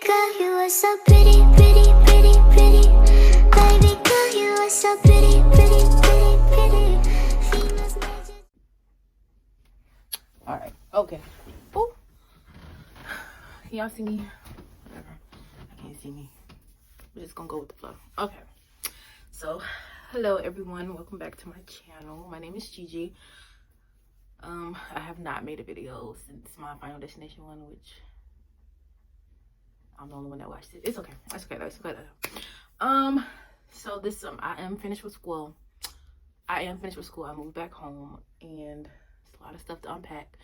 girl, you are so pretty, pretty, pretty, pretty. Baby girl, you are so pretty, pretty, pretty, pretty. Females magic. Alright, okay. Ooh. Can y'all see me? Whatever. I can't see me. We're just gonna go with the flow. Okay. So, hello everyone. Welcome back to my channel. My name is Gigi. I have not made a video since my Final Destination one, which I'm the only one that watched it. It's okay. That's okay. That's okay. So this I am finished with school. I moved back home, and it's a lot of stuff to unpack,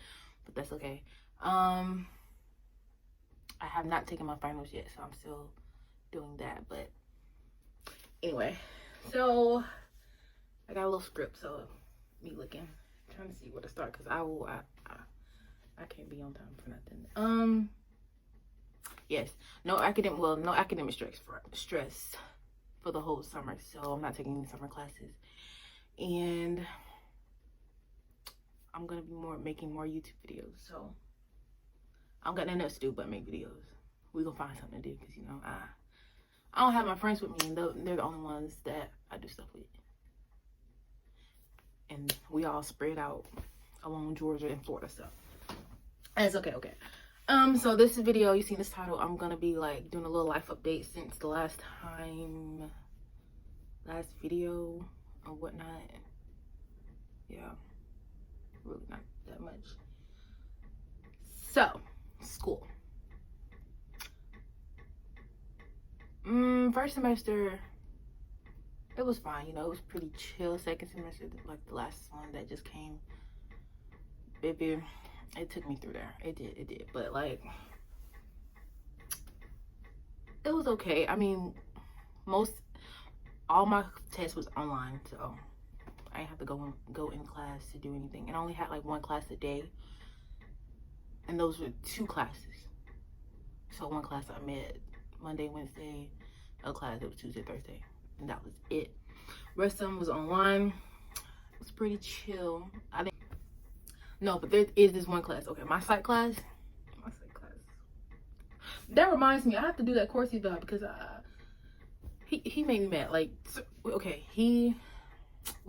but that's okay. I have not taken my finals yet, so I'm still doing that. But anyway, so I got a little script. So me trying to see where to start, because I can't be on time for nothing. Yes, no academic stress for the whole summer, so I'm not taking any summer classes, and I'm gonna be making more YouTube videos. So I don't got nothing else to do but make videos. We gonna find something to do, because I don't have my friends with me, and they're the only ones that I do stuff with, and we all spread out along Georgia and Florida stuff. And it's okay. So this video, you seen this title, I'm gonna be like doing a little life update since the last video or whatnot. Yeah, really not that much. So, school. First semester, it was fine, it was pretty chill. Second semester, like the last one that just came, baby, it took me through there. It did. But like, it was okay. I mean, all my tests was online, so I didn't have to go in class to do anything. And I only had like one class a day, and those were 2 classes. So one class I met Monday, Wednesday, another class it was Tuesday, Thursday, and that was it. Rest of them was online. It was pretty chill. No, but there is this one class. Okay, my psych class. That reminds me, I have to do that course eval, because he made me mad. Like, okay, we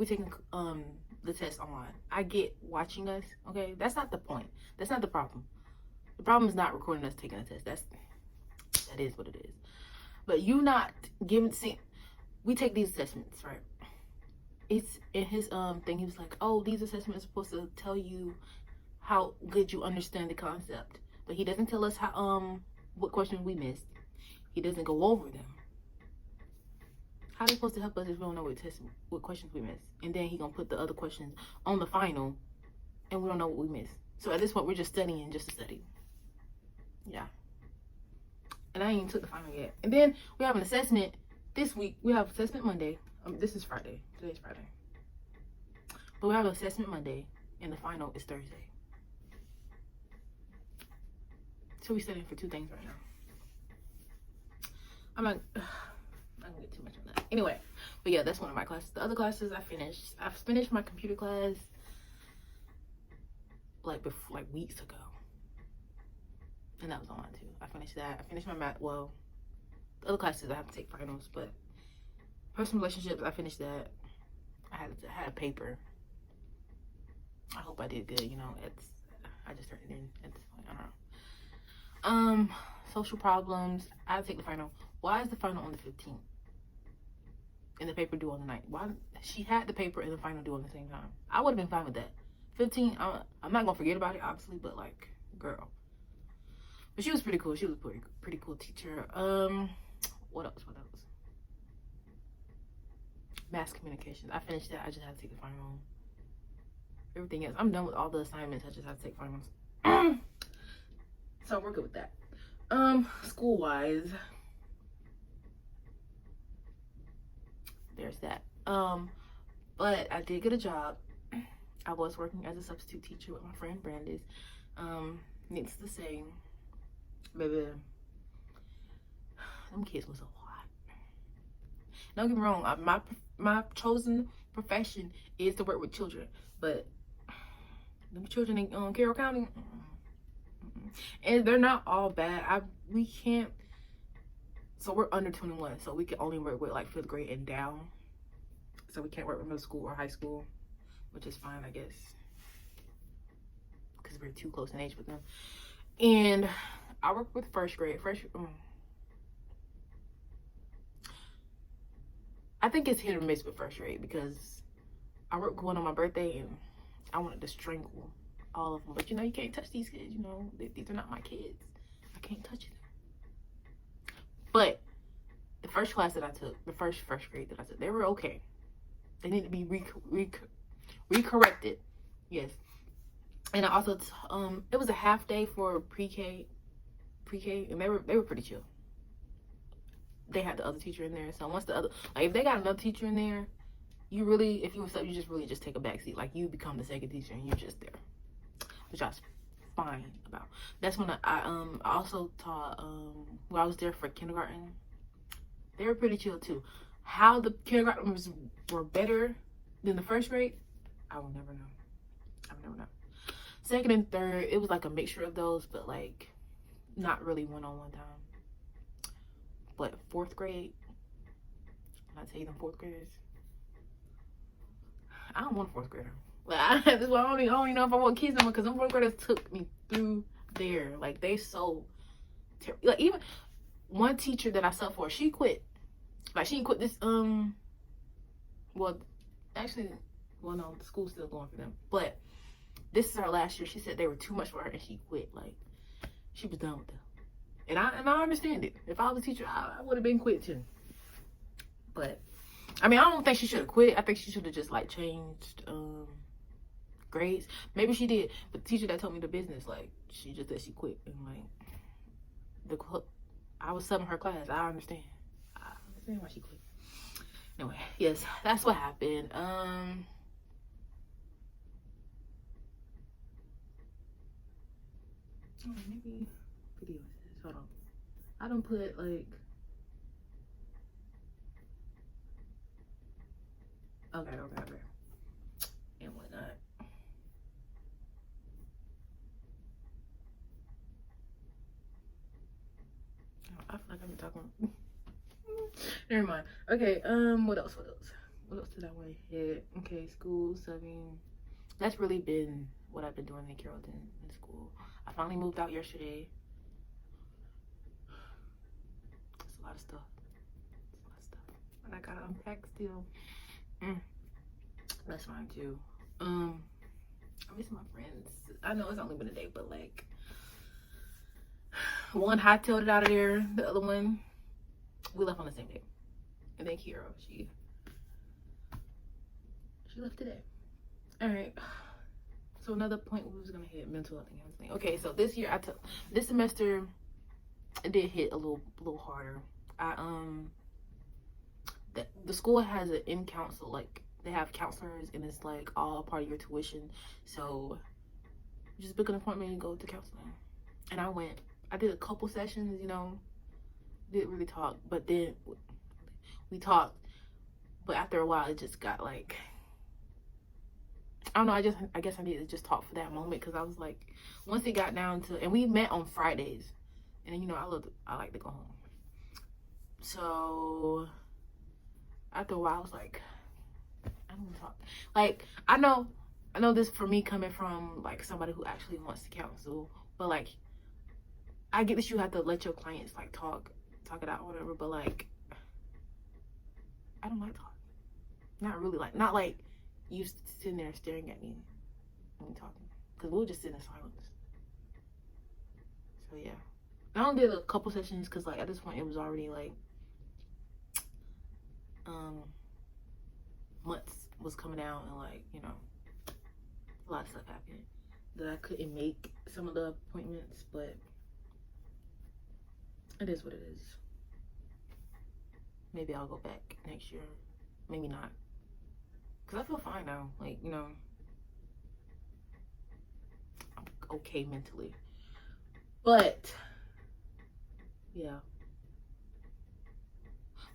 taking the test online. I get watching us. Okay, that's not the point. That's not the problem. The problem is not recording us taking a test. That is what it is. But you not giving. See, we take these assessments, right? It's in his thing. He was like, oh, these assessments are supposed to tell you how good you understand the concept, but he doesn't tell us how what questions we missed. He doesn't go over them. How are they supposed to help us if we don't know what questions we missed? And then he gonna put the other questions on the final, and we don't know what we missed. So at this point, we're just studying just to study. Yeah. And I ain't even took the final yet. And then we have an assessment this week. We have assessment Monday. This is Friday. Today's Friday. But we have an assessment Monday, and the final is Thursday. So we're studying for 2 things right now. I'm not gonna get too much on that. Anyway, but yeah, that's one of my classes. The other classes I finished. I've finished my computer class like weeks ago, and that was online too. I finished that. I finished my math. Well, the other classes I have to take finals, but personal relationships, I finished that. I had a paper. I hope I did good. I just turned it in at this point. I don't know. Social problems, I had to take the final. Why is the final on the 15th and the paper due on the 9th? Why she had the paper and the final due on the same time? I would have been fine with that. 15, I'm not gonna forget about it, obviously, but like, girl. But she was pretty cool. She was a pretty cool teacher. What else? Mass communications. I finished that. I just had to take the final. Everything else, I'm done with all the assignments. I just have to take finals. So we're good with that. School wise, there's that. But I did get a job. I was working as a substitute teacher with my friend Brandis. Needless to say, baby, them kids was a lot. Don't get me wrong, my chosen profession is to work with children, but them children in Carroll County, and they're not all bad. We can't So we're under 21, so we can only work with like 5th grade and down. So we can't work with middle school or high school, which is fine, I guess, because we're too close in age with them. And I work with 1st grade. I think it's hit or miss with 1st grade because I work with one on my birthday and I wanted to strangle all of them. But you can't touch these kids. These are not my kids. I can't touch them. But the first class that I took, the first grade that I took, they were okay. They need to be recorrected. Yes. And I also, it was a half day for pre-K, and they were pretty chill. They had the other teacher in there, so once the other, like if they got another teacher in there, you really, if you were you just really just take a back seat, like you become the second teacher and you're just there, which I was fine about. That's when I also taught when I was there for kindergarten. They were pretty chill too. How the kindergartners were better than the 1st grade, I will never know. I will never know. 2nd and 3rd, it was like a mixture of those, but like not really one-on-one time. But 4th grade, when I tell you them 4th graders, I don't want a 4th grader. Like, that's why I don't even know if I want kids anymore, because them 4th graders took me through there. Like, they so terrible. Like, even one teacher that I subbed for, she quit. Like, she didn't quit this, well, actually, well, no, the school's still going for them. But this is her last year. She said they were too much for her, and she quit. Like, she was done with them. And I understand it. If I was a teacher, I would have been quit too. But I mean, I don't think she should have quit. I think she should have just like changed grades. Maybe she did. But the teacher that told me the business, like, she just said she quit. And like I was subbing her class. I understand why she quit. Anyway, yes, that's what happened. Maybe video. Hold on. I don't put like. Okay. And whatnot. I feel like I've been talking. Never mind. Okay. What else? What else did I want to hit? Okay, school, subbing. That's really been what I've been doing in Carrollton in school. I finally moved out yesterday. It's a lot of stuff. And I gotta unpack still. That's fine too. I miss my friends. I know it's only been a day, but like one hightailed it out of there. The other one, we left on the same day. And then Kira, she left today. All right. So another point we was gonna hit mental health and counseling. Okay, so this year this semester it did hit a little harder. The school has an in-counsel, like they have counselors, and it's like all part of your tuition. So you just book an appointment and go to counseling. And I went. I did a couple sessions, didn't really talk, but then we talked. But after a while, it just got like, I don't know. I guess I needed to just talk for that moment, because I was like, once it got down to, and we met on Fridays, and then I like to go home. So after a while, I was like, I don't want to talk. Like, I know this for me coming from like somebody who actually wants to counsel, but like, I get that you have to let your clients like talk it out or whatever, but like, I don't like talking. Not like you sitting there staring at me when you're talking, because we'll just sit in silence. So yeah, I only did a couple sessions because like at this point it was already like months was coming out, and like a lot of stuff happened that I couldn't make some of the appointments, but it is what it is. Maybe I'll go back next year, maybe not, because I feel fine now. Like, I'm okay mentally. But yeah,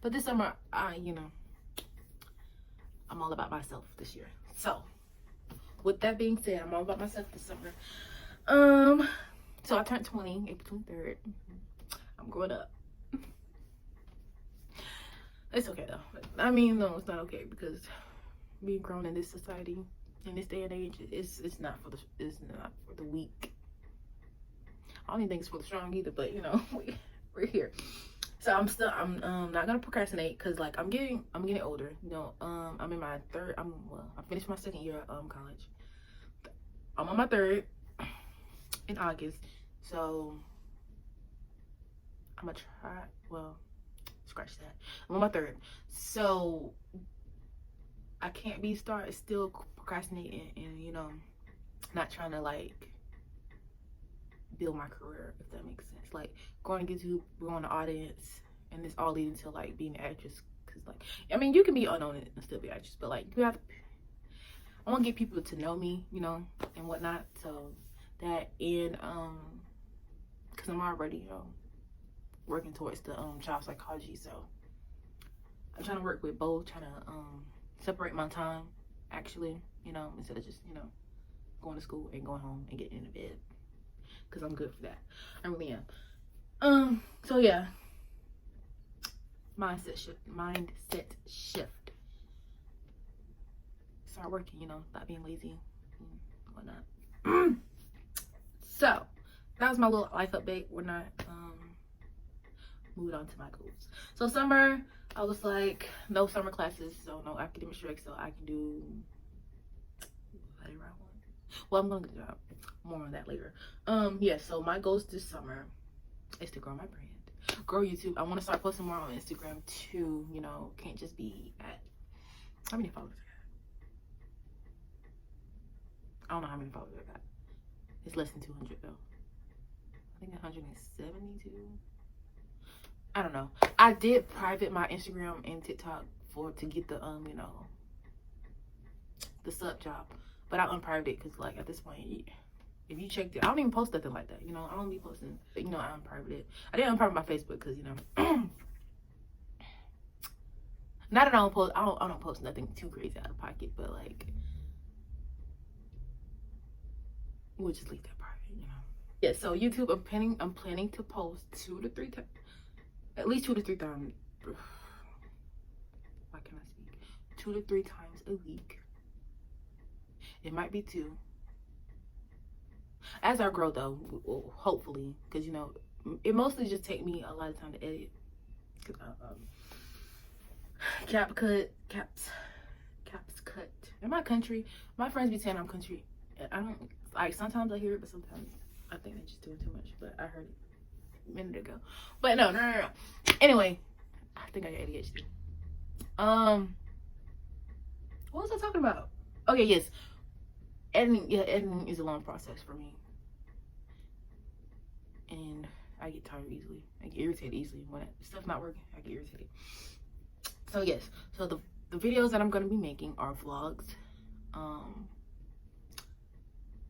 but this summer I'm all about myself this year. So with that being said, I'm all about myself this summer. So I turned 20 April 23rd. I'm growing up. It's okay though. I mean, no, it's not okay because being grown in this society, in this day and age, it's not for the weak. I don't even think it's for the strong either, but you know, we're here. So I'm not gonna procrastinate because like I'm getting older. You know, I'm in my third. I finished my second year of college. I'm on my third in August, so I'm gonna try. Well, scratch that. I'm on my third, so I can't be still procrastinating and you know, not trying to like build my career, if that makes sense. Like going to YouTube, growing the audience, and it's all leading to like being an actress. Cause like, I mean, you can be unknown and still be an actress, but like you have to, I want to get people to know me, you know, and whatnot. So that and cause I'm already, you know, working towards the child psychology. So I'm trying to work with both, trying to separate my time actually, you know, instead of just, you know, going to school and going home and getting into bed. Cause I'm good for that. I really am. So yeah. Mindset shift. Start working, you know, stop being lazy and whatnot. So that was my little life update. We're not moving on to my goals. So summer, I was like, no summer classes, so no academic strike, so I can do whatever I want. Well, I'm gonna get more on that later. Yeah, so my goals this summer is to grow my brand, grow YouTube. I want to start posting more on Instagram too, you know, can't just be at, how many followers I don't know how many followers I got. It's less than 200 though. I think 172. I don't know. I did private my Instagram and TikTok to get the you know, the sub job, but I unprivate it because like at this point, if you checked it, I don't even post nothing like that. You know, I don't be posting. You know, I unprivate it. I didn't unprivate my Facebook because you know, not that I don't post. I don't post nothing too crazy out of pocket, but like, we'll just leave that private. You know. Yeah. So YouTube, I'm planning to post 2 to 3 times, at least 2 to 3 times. Why can I speak? 2 to 3 times a week. It might be 2. As I grow though, well, hopefully, because you know, it mostly just take me a lot of time to edit. Caps cut. In my country, my friends be saying I'm country. I don't like. Sometimes I hear it, but sometimes I think they're just doing too much. But I heard it a minute ago. But no. Anyway, I think I got ADHD. What was I talking about? Okay, yes. Editing is a long process for me. And I get tired easily. I get irritated easily. When stuff's not working, I get irritated. So yes, so the videos that I'm gonna be making are vlogs,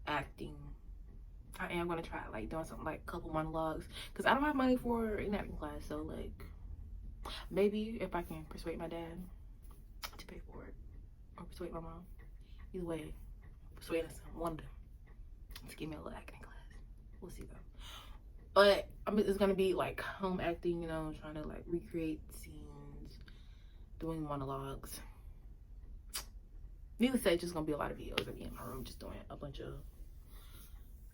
acting. I am gonna try like doing something like a couple monologues because I don't have money for an acting class. So like, maybe if I can persuade my dad to pay for it, or persuade my mom. Either way, persuade one of them to give me a little acting class. We'll see though. But it's gonna be like home acting, you know, trying to like recreate scenes, doing monologues. Needless to say, it's just gonna be a lot of videos of me in my room, just doing a bunch of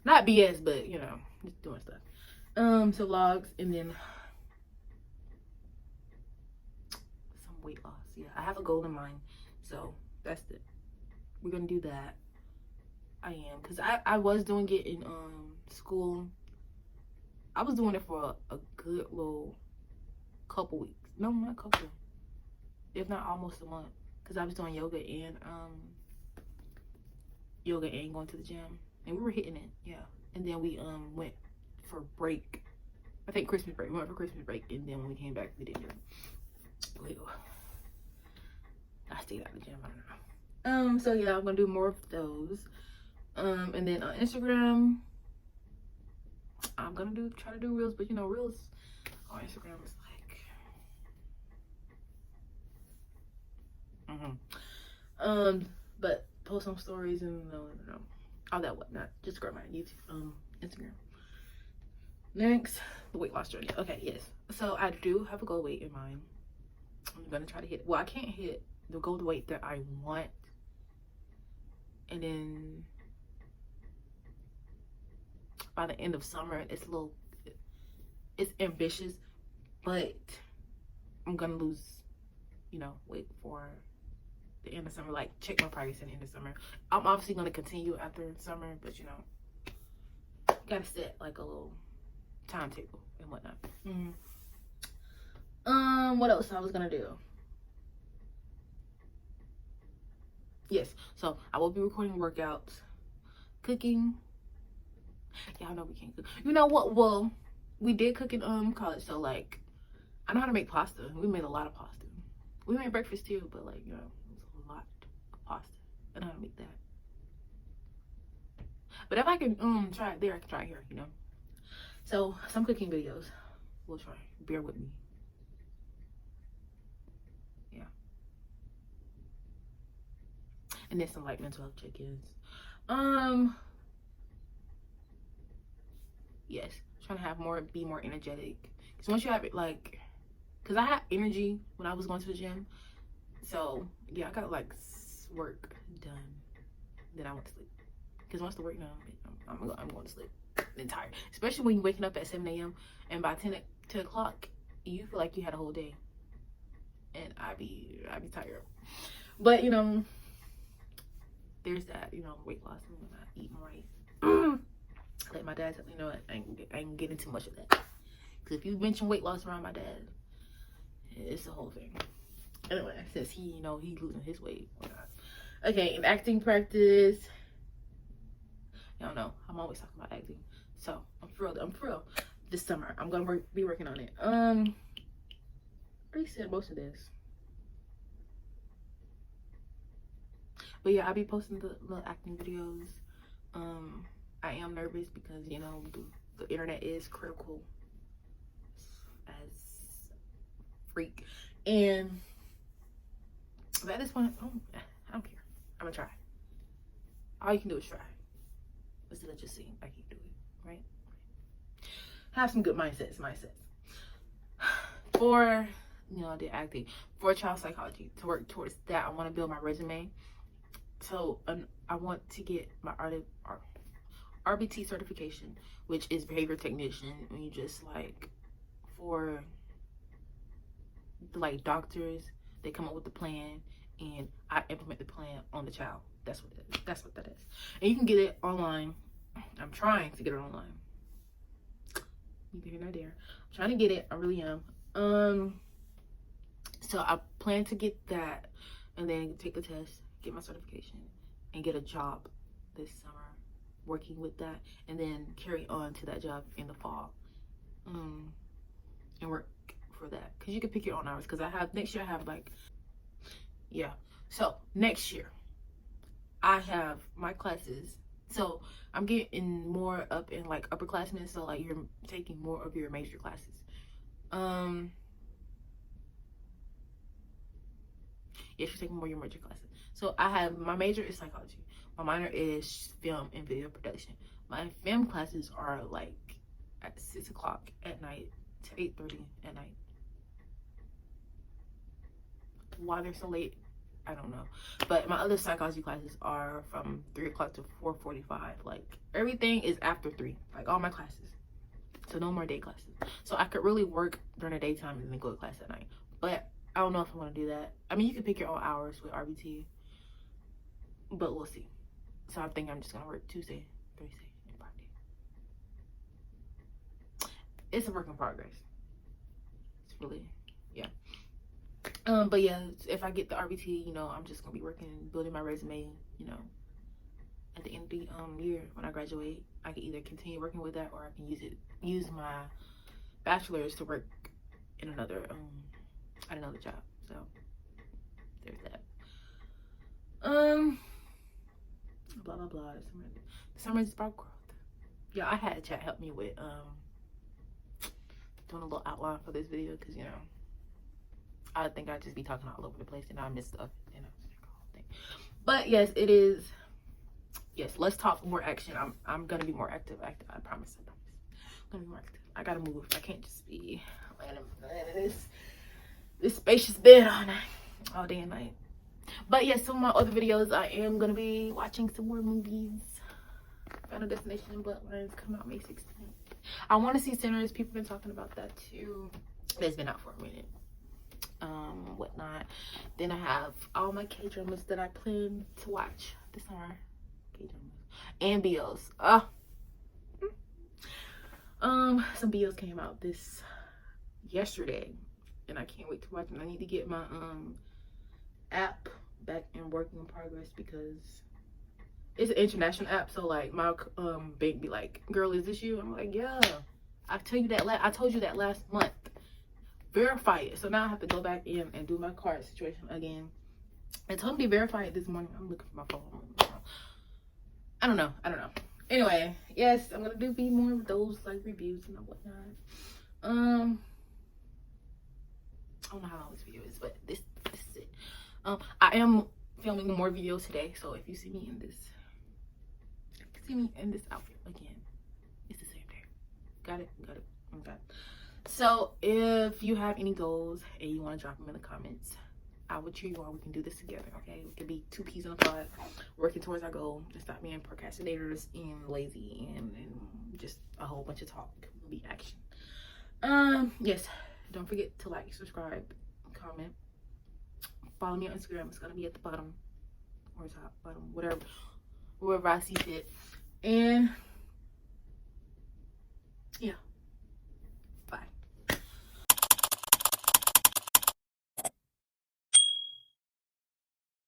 not BS, but you know, just doing stuff. So vlogs, and then some weight loss. Yeah, I have a goal in mind, so that's it. We're gonna do that. I am, because I was doing it in school. I was doing it for a good little couple weeks. No, not a couple. If not almost a month. Because I was doing yoga and going to the gym. And we were hitting it, yeah. And then we went for break. I think Christmas break. We went for Christmas break. And then when we came back, we didn't do it. I stayed out of the gym, I don't know. So yeah, I'm gonna do more of those. And then on Instagram, I'm gonna try to do reels, but you know, reels on Instagram is like but post some stories and all that whatnot. Just grab my YouTube Instagram. Next, the weight loss journey. Okay, yes. So I do have a goal weight in mind. I'm gonna try to hit, well, I can't hit the goal weight that I want, and then by the end of summer it's ambitious, but I'm gonna lose, you know, weight for the end of summer. Like, check my progress in the end of summer. I'm obviously gonna continue after summer, but you know, gotta set like a little timetable and whatnot. What else I was gonna do? Yes, so I will be recording workouts, cooking. Y'all know we can't cook. You know what? Well, we did cook in college, so like I know how to make pasta. We made a lot of pasta. We made breakfast too, but like, you know, it was a lot of pasta. I know how to make that. But if I can try it there, I can try it here, you know. So some cooking videos. We'll try. Bear with me. Yeah. And then some like mental health check-ins. Yes, trying to have more, be more energetic. Because once you have it, like, because I had energy when I was going to the gym. So yeah, I got like work done. Then I went to sleep. Because once the work done, I'm going to sleep. I'm tired. Especially when you're waking up at 7 a.m. and by 10 o'clock, you feel like you had a whole day. And I'd be tired. But you know, there's that, you know, weight loss and not eating right. Like my dad said, you know what, I ain't getting too much of that. Because if you mention weight loss around my dad, it's the whole thing. Anyway, since he, you know, he's losing his weight. Okay, in acting practice. Y'all know, I'm always talking about acting. So, I'm for real. This summer, I'm going to be working on it. I already said most of this. But yeah, I'll be posting the little acting videos. I am nervous because, you know, the internet is critical as freak. And but at this point, I don't care. I'm gonna try. All you can do is try. Let's just see if I can do it, right? Have some good mindsets. For, you know, I did acting. For child psychology, to work towards that, I want to build my resume. So I want to get my RBT certification, which is behavior technician. When you just like, for like doctors, they come up with the plan and I implement the plan on the child. That's what it is. That's what that is. And you can get it online. I'm trying to get it online. Neither here nor there. I'm trying to get it. I really am. So I plan to get that and then take the test, get my certification, and get a job this summer working with that, and then carry on to that job in the fall, and work for that. Because you can pick your own hours. Because next year I have like, yeah. So next year I have my classes. So I'm getting more up in like upperclassmen. So like you're taking more of your major classes. Yes, you're taking more of your major classes. So I have, my major is psychology. My minor is film and video production. My film classes are like at 6 o'clock at night to 8:30 at night. Why they're so late, I don't know. But my other psychology classes are from 3 o'clock to 4:45. Like everything is after 3, like all my classes. So no more day classes. So I could really work during the daytime and then go to class at night. But I don't know if I want to do that. I mean, you can pick your own hours with RBT, but we'll see. So I think I'm just gonna work Tuesday, Thursday, and Friday. It's a work in progress. It's really, yeah. But yeah, if I get the RBT, you know, I'm just gonna be working, building my resume, you know. At the end of the year when I graduate, I can either continue working with that, or I can use my bachelor's to work in another job. So there's that. Blah blah blah. The summer is about growth. Yeah, I had a chat help me with doing a little outline for this video, because you know, I think I'd just be talking all over the place and I miss stuff, you know, the whole thing. But yes, it is. Yes, let's talk more action. I'm gonna be more active. I promise. I'm gonna be more active. I gotta move. I can't just be laying in this. this spacious bed all day and night. But yes, some of my other videos, I am gonna be watching some more movies. Final Destination and Bloodlines come out May 16th. I want to see Sinners. People been talking about that too. It's been out for a minute. Whatnot. Then I have all my K-dramas that I plan to watch this summer. K-dramas and BLs. Some BLs came out yesterday, and I can't wait to watch them. I need to get my app back in working progress because it's an international app. So like my bank be like, "Girl, is this you?" I'm like, "Yeah." I told you that last month. Verify it. So now I have to go back in and do my card situation again. I told me to verify it this morning. I'm looking for my phone. I don't know. Anyway, yes, I'm gonna be more of those like reviews and whatnot. I don't know how long this video is, but this is it. I am filming more videos today, so if you see me in this outfit again, it's the same day. Got it. Okay. So if you have any goals and you want to drop them in the comments, I will cheer you on. We can do this together, okay? We can be two peas in a pod, working towards our goal, and stop being procrastinators and lazy and just a whole bunch of talk. Will be action. Yes, don't forget to like, subscribe, comment, follow me on Instagram. It's gonna be at the bottom or top, bottom, wherever I see fit. And yeah.